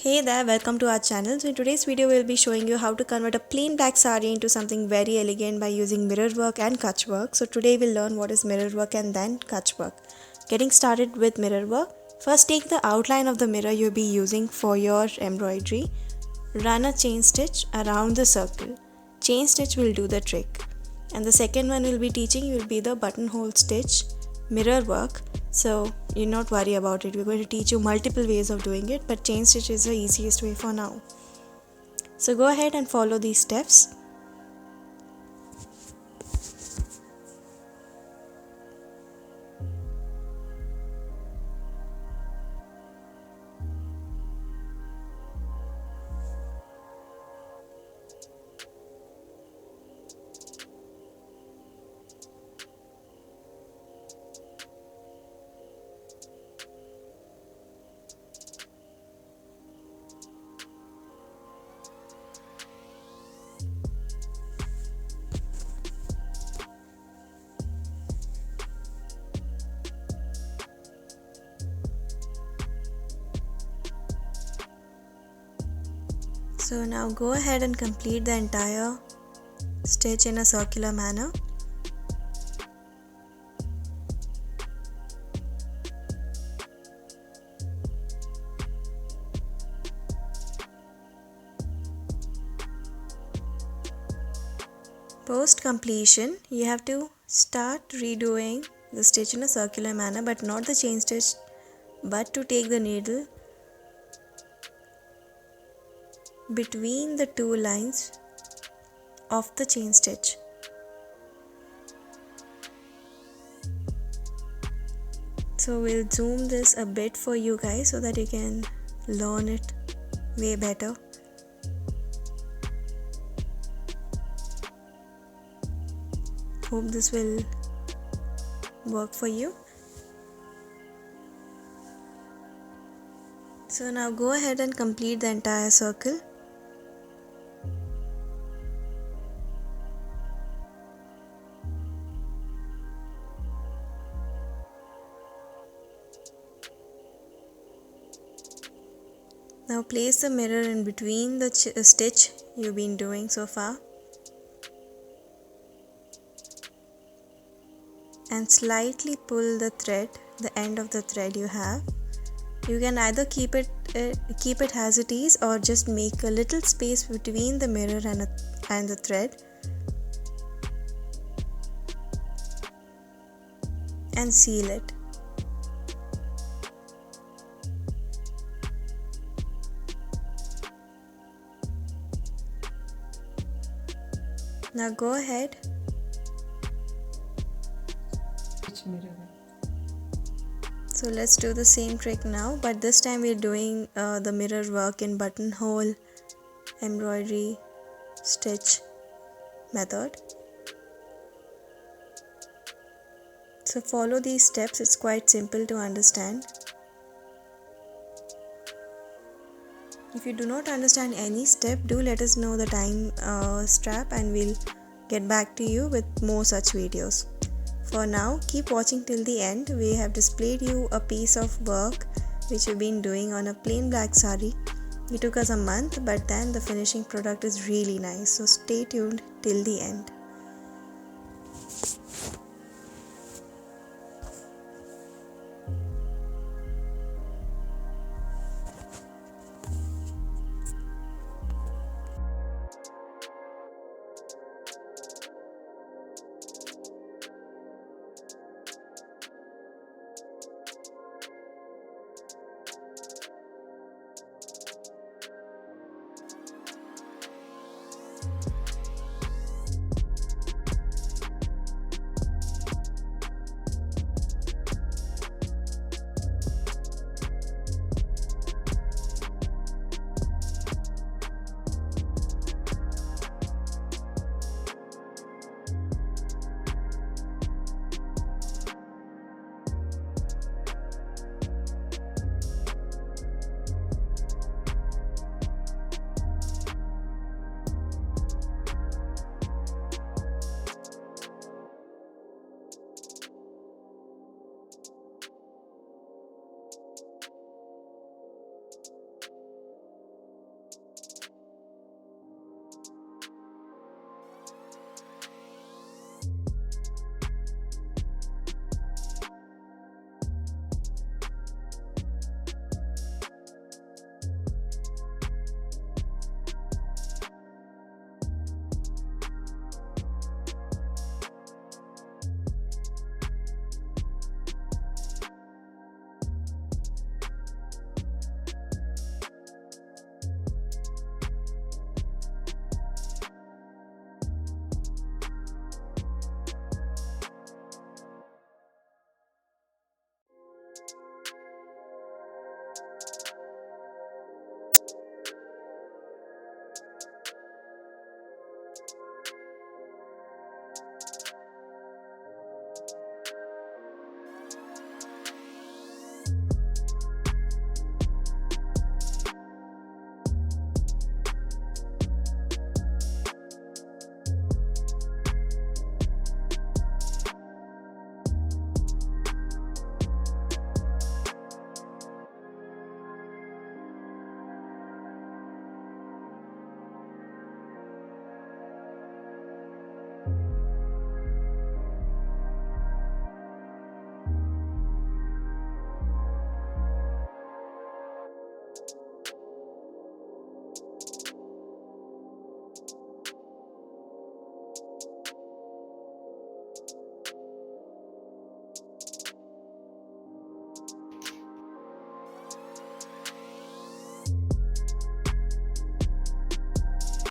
Hey there, welcome to our channel. So in today's video we'll be showing you how to convert a plain black sari into something very elegant by using mirror work and kutch work. So today we'll learn what is mirror work and then kutch work. Getting started with mirror work. First take the outline of the mirror you'll be using for your embroidery. Run a chain stitch around the circle. Chain stitch will do the trick. And the second one we'll be teaching you will be the buttonhole stitch mirror work. So you not worry about it. We're going to teach you multiple ways of doing it, but chain stitch is the easiest way for now. So go ahead and follow these steps. So now go ahead and complete the entire stitch in a circular manner. Post completion, you have to start redoing the stitch in a circular manner, but not the chain stitch, but to take the needle between the two lines of the chain stitch. So we'll zoom this a bit for you guys so that you can learn it way better. Hope this will work for you. So now go ahead and complete the entire circle. Now place the mirror in between the stitch you've been doing so far and slightly pull the thread, the end of the thread you have. You can either keep it as it is or just make a little space between the mirror and the thread and seal it. Now go ahead. So let's do the same trick now, but this time we're doing the mirror work in buttonhole embroidery stitch method. So follow these steps, it's quite simple to understand. If you do not understand any step, do let us know the time strap and we'll get back to you with more such videos. For now, keep watching till the end. We have displayed you a piece of work which we've been doing on a plain black sari. It took us a month, but then the finishing product is really nice. So stay tuned till the end.